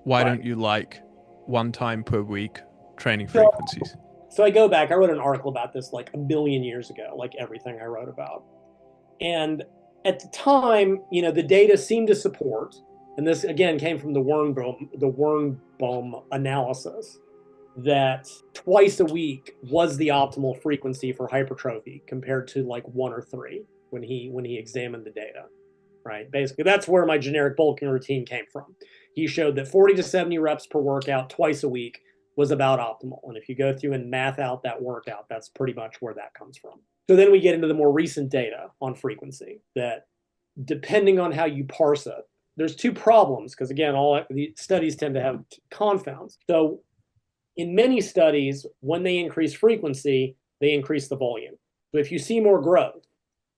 Why Right. don't you like one time per week training So, frequencies? so I go back. I wrote an article about this like a million years ago, like everything I wrote about. And at the time, the data seemed to support, and this again came from the Wernbaum analysis, that twice a week was the optimal frequency for hypertrophy compared to like one or three when he examined the data. Right? Basically, that's where my generic bulking routine came from. He showed that 40 to 70 reps per workout twice a week was about optimal. And if you go through and math out that workout, that's pretty much where that comes from. So then we get into the more recent data on frequency that, depending on how you parse it, there's two problems because, again, all the studies tend to have confounds. So in many studies, when they increase frequency, they increase the volume. So if you see more growth,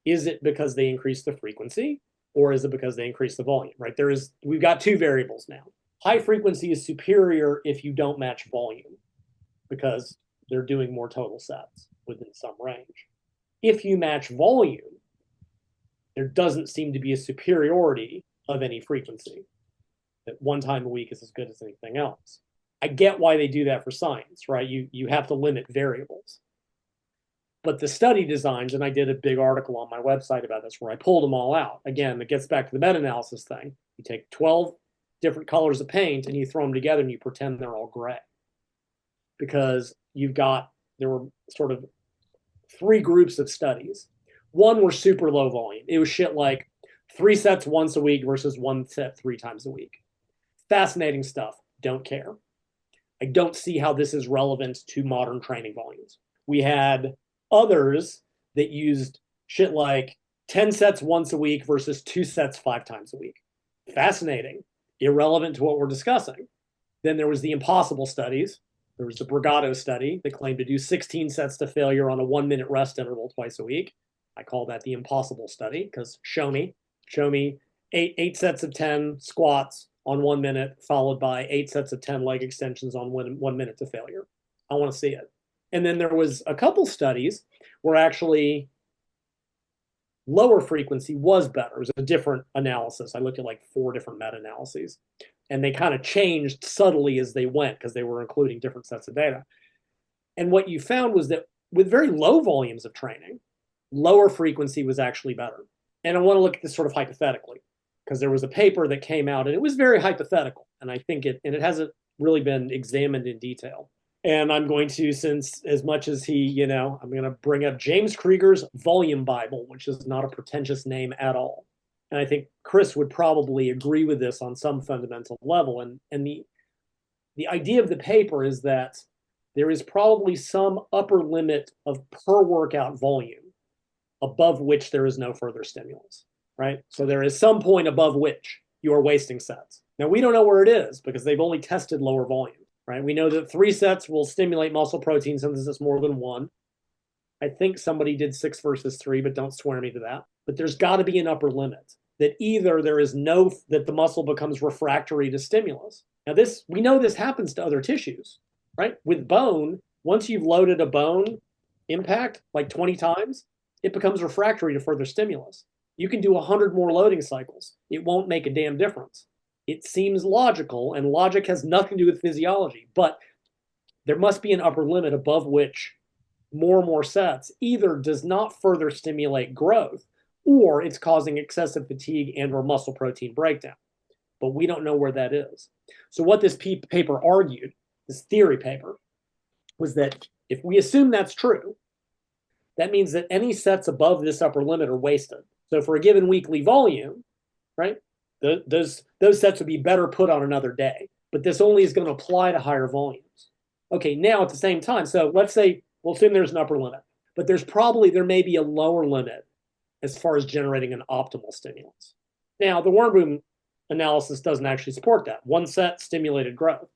is it because they increase the frequency or is it because they increase the volume, right? We've got two variables now. High frequency is superior if you don't match volume because they're doing more total sets within some range. If you match volume, there doesn't seem to be a superiority of any frequency, that one time a week is as good as anything else. I get why they do that for science, right? You have to limit variables. But the study designs, and I did a big article on my website about this where I pulled them all out. Again, it gets back to the meta-analysis thing. You take 12 different colors of paint and you throw them together and you pretend they're all gray. Because there were sort of three groups of studies. One were super low volume. It was shit like 3 sets once a week versus 1 set 3 times a week. Fascinating stuff. Don't care. I don't see how this is relevant to modern training volumes. We had others that used shit like 10 sets once a week versus 2 sets 5 times a week. Fascinating. Irrelevant to what we're discussing. Then there was the impossible studies. There was the Brigado study that claimed to do 16 sets to failure on a 1 minute rest interval twice a week. I call that the impossible study because show me eight sets of 10 squats on 1 minute, followed by 8 sets of 10 leg extensions on 1 minute to failure. I want to see it. And then there was a couple studies where actually lower frequency was better. It was a different analysis. I looked at like 4 different meta-analyses, and they kind of changed subtly as they went because they were including different sets of data. And what you found was that with very low volumes of training, lower frequency was actually better. And I want to look at this sort of hypothetically because there was a paper that came out and it was very hypothetical. And I think it hasn't really been examined in detail. And I'm going to, since as much as I'm going to bring up James Krieger's Volume Bible, which is not a pretentious name at all. And I think Chris would probably agree with this on some fundamental level. And the idea of the paper is that there is probably some upper limit of per workout volume above which there is no further stimulus, right? So there is some point above which you are wasting sets. Now, we don't know where it is because they've only tested lower volume, right? We know that 3 sets will stimulate muscle protein synthesis more than one. I think somebody did 6 versus 3, but don't swear me to that. But there's got to be an upper limit that either that the muscle becomes refractory to stimulus. Now, we know this happens to other tissues, right? With bone, once you've loaded a bone impact like 20 times, it becomes refractory to further stimulus. You can do 100 more loading cycles. It won't make a damn difference. It seems logical, and logic has nothing to do with physiology, but there must be an upper limit above which more and more sets either does not further stimulate growth or it's causing excessive fatigue and or muscle protein breakdown. But we don't know where that is. So what this paper argued, this theory paper, was that if we assume that's true, that means that any sets above this upper limit are wasted. So for a given weekly volume, right, those sets would be better put on another day. But this only is going to apply to higher volumes. Okay, now at the same time, so let's say we'll assume there's an upper limit, but there may be a lower limit as far as generating an optimal stimulus. Now, the Wernbaum analysis doesn't actually support that. 1 set stimulated growth.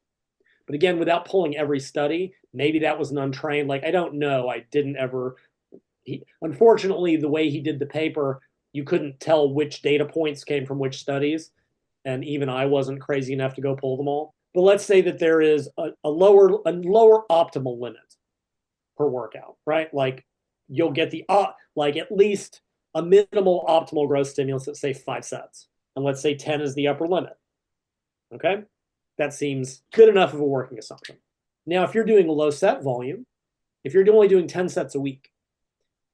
But again, without pulling every study, maybe that was an untrained, I don't know. I didn't ever unfortunately, the way he did the paper, you couldn't tell which data points came from which studies. And even I wasn't crazy enough to go pull them all. But let's say that there is a lower optimal limit per workout, right? Like you'll get at least a minimal optimal growth stimulus at say 5 sets. And let's say 10 is the upper limit. Okay. That seems good enough of a working assumption. Now, if you're doing a low set volume, if you're only doing 10 sets a week,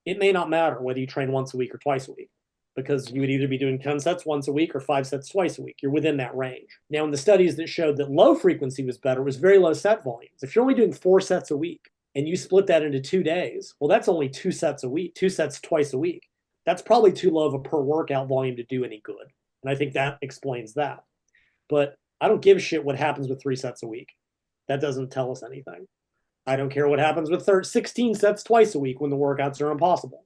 it may not matter whether you train once a week or twice a week, because you would either be doing 10 sets once a week or 5 sets twice a week. You're within that range. Now, in the studies that showed that low frequency was better, was very low set volumes. If you're only doing 4 sets a week and you split that into 2 days, well, that's only 2 sets a week, 2 sets twice a week. That's probably too low of a per workout volume to do any good. And I think that explains that. But I don't give a shit what happens with 3 sets a week. That doesn't tell us anything. I don't care what happens with 16 sets twice a week when the workouts are impossible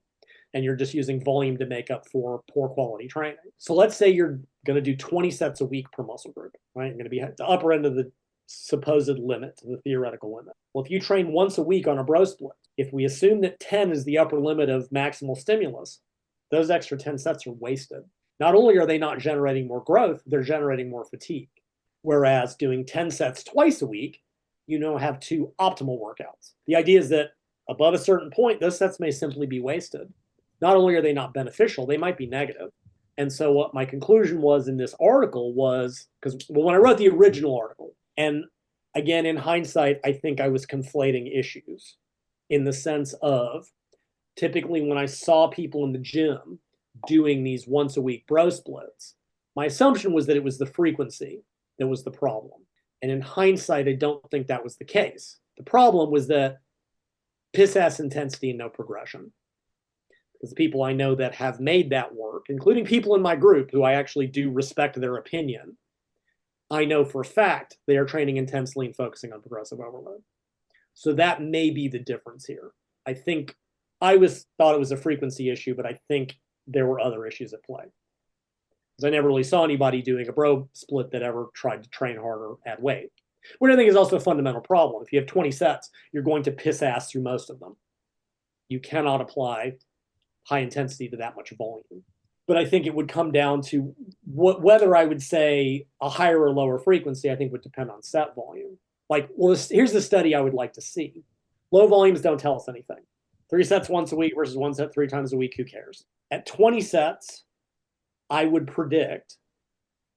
and you're just using volume to make up for poor quality training. So let's say you're going to do 20 sets a week per muscle group, right? You're going to be at the upper end of the supposed limit, the theoretical limit. Well, if you train once a week on a bro split, if we assume that 10 is the upper limit of maximal stimulus, those extra 10 sets are wasted. Not only are they not generating more growth, they're generating more fatigue. Whereas doing 10 sets twice a week, you now have 2 optimal workouts. The idea is that above a certain point, those sets may simply be wasted. Not only are they not beneficial, they might be negative. And so what my conclusion was in this article was, because when I wrote the original article, and again, in hindsight, I think I was conflating issues in the sense of typically when I saw people in the gym doing these once a week bro splits, my assumption was that it was the frequency that was the problem. And in hindsight, I don't think that was the case. The problem was that piss ass intensity and no progression. Because the people I know that have made that work, including people in my group who I actually do respect their opinion, I know for a fact they are training intensely and focusing on progressive overload. So that may be the difference here. I think I thought it was a frequency issue, but I think there were other issues at play. Because I never really saw anybody doing a bro split that ever tried to train harder, add weight. Which I think is also a fundamental problem. If you have 20 sets, you're going to piss ass through most of them. You cannot apply high intensity to that much volume. But I think it would come down to whether I would say a higher or lower frequency, I think would depend on set volume. Like, well, here's the study I would like to see. Low volumes don't tell us anything. 3 sets once a week versus 1 set 3 times a week, who cares? At 20 sets, I would predict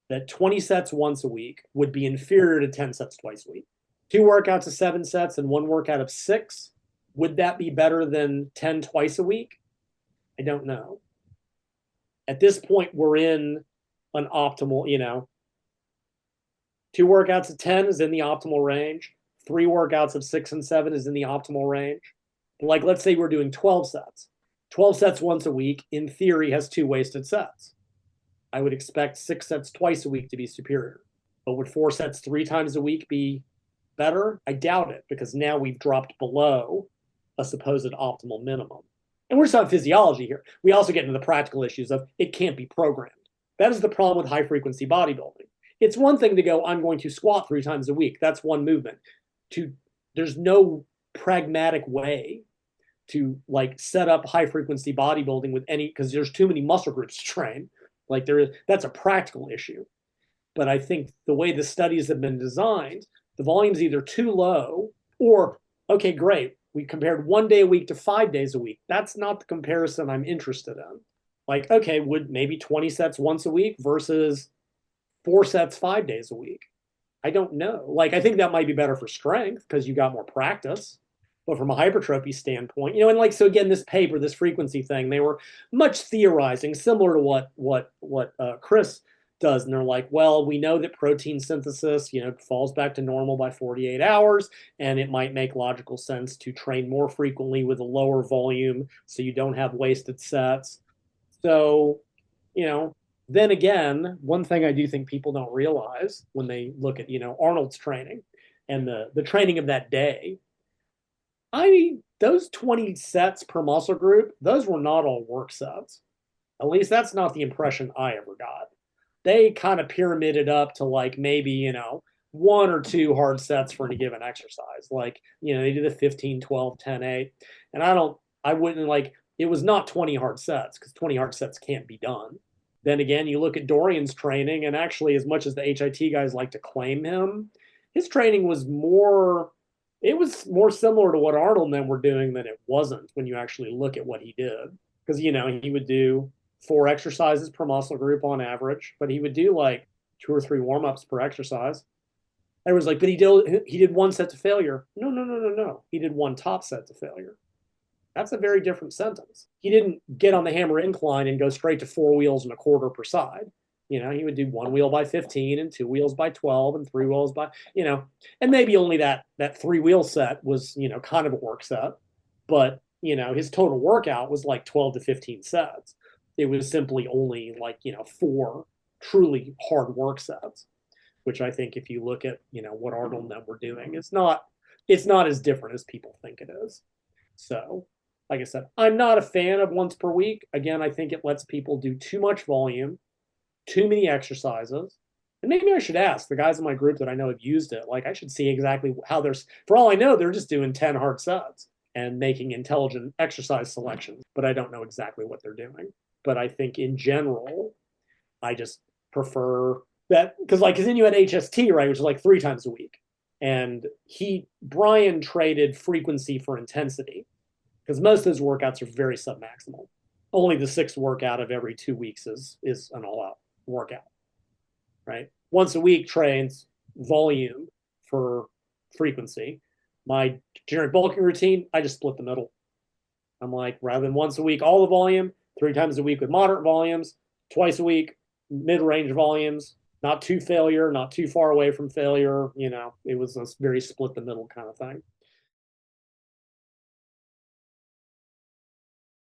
that 20 sets once a week would be inferior to 10 sets twice a week. 2 workouts of 7 sets and 1 workout of 6, would that be better than 10 twice a week? I don't know. At this point, we're in an optimal, 2 workouts of 10 is in the optimal range. 3 workouts of 6 and 7 is in the optimal range. Like, let's say we're doing 12 sets. 12 sets once a week, in theory, has 2 wasted sets. I would expect 6 sets twice a week to be superior. But would 4 sets 3 times a week be better? I doubt it, because now we've dropped below a supposed optimal minimum. And we're just on physiology here. We also get into the practical issues of it can't be programmed. That is the problem with high-frequency bodybuilding. It's one thing to go, I'm going to squat 3 times a week. That's one movement. There's no pragmatic way to set up high-frequency bodybuilding with because there's too many muscle groups to train. That's a practical issue. But I think the way the studies have been designed, the volume's either too low or, okay, great, we compared 1 day a week to 5 days a week. That's not the comparison I'm interested in. Okay, would maybe 20 sets once a week versus 4 sets 5 days a week? I don't know. I think that might be better for strength because you got more practice. But from a hypertrophy standpoint, so again, this paper, this frequency thing, they were much theorizing, similar to what Chris does. And they're like, well, we know that protein synthesis, falls back to normal by 48 hours, and it might make logical sense to train more frequently with a lower volume so you don't have wasted sets. So, then again, one thing I do think people don't realize when they look at, Arnold's training and the training of that day, those 20 sets per muscle group, those were not all work sets. At least that's not the impression I ever got. They kind of pyramided up to maybe, 1 or 2 hard sets for any given exercise. They did the 15, 12, 10, 8. And I wouldn't it was not 20 hard sets because 20 hard sets can't be done. Then again, you look at Dorian's training, and actually, as much as the HIT guys like to claim him, his training was more similar to what Arnold and them were doing than it wasn't when you actually look at what he did. Because, he would do 4 exercises per muscle group on average, but he would do 2 or 3 warm-ups per exercise. Everyone's like, but he did one set to failure. No, no, no, no, no. He did one top set to failure. That's a very different sentence. He didn't get on the hammer incline and go straight to 4 wheels and a quarter per side. He would do 1 wheel by 15 and 2 wheels by 12 and 3 wheels by, and maybe only that 3 wheel set was, kind of a work set, but his total workout was like 12 to 15 sets. It was simply only like, 4 truly hard work sets, which I think if you look at, what Arnold and them were doing, it's not as different as people think it is. So, like I said, I'm not a fan of once per week. Again, I think it lets people do too much volume, too many exercises. And maybe I should ask the guys in my group that I know have used it. Like, I should see exactly how for all I know, they're just doing 10 hard sets and making intelligent exercise selections, but I don't know exactly what they're doing. But I think in general, I just prefer that because then you had HST, right, which is like 3 times a week. And Brian traded frequency for intensity because most of those workouts are very submaximal. Only the 6th workout of every 2 weeks is an all-out workout, right? Once a week trains volume for frequency. My generic bulking routine, I just split the middle. I'm like, rather than once a week, all the volume, 3 times a week with moderate volumes, twice a week, mid-range volumes, not too failure, not too far away from failure. It was a very split the middle kind of thing.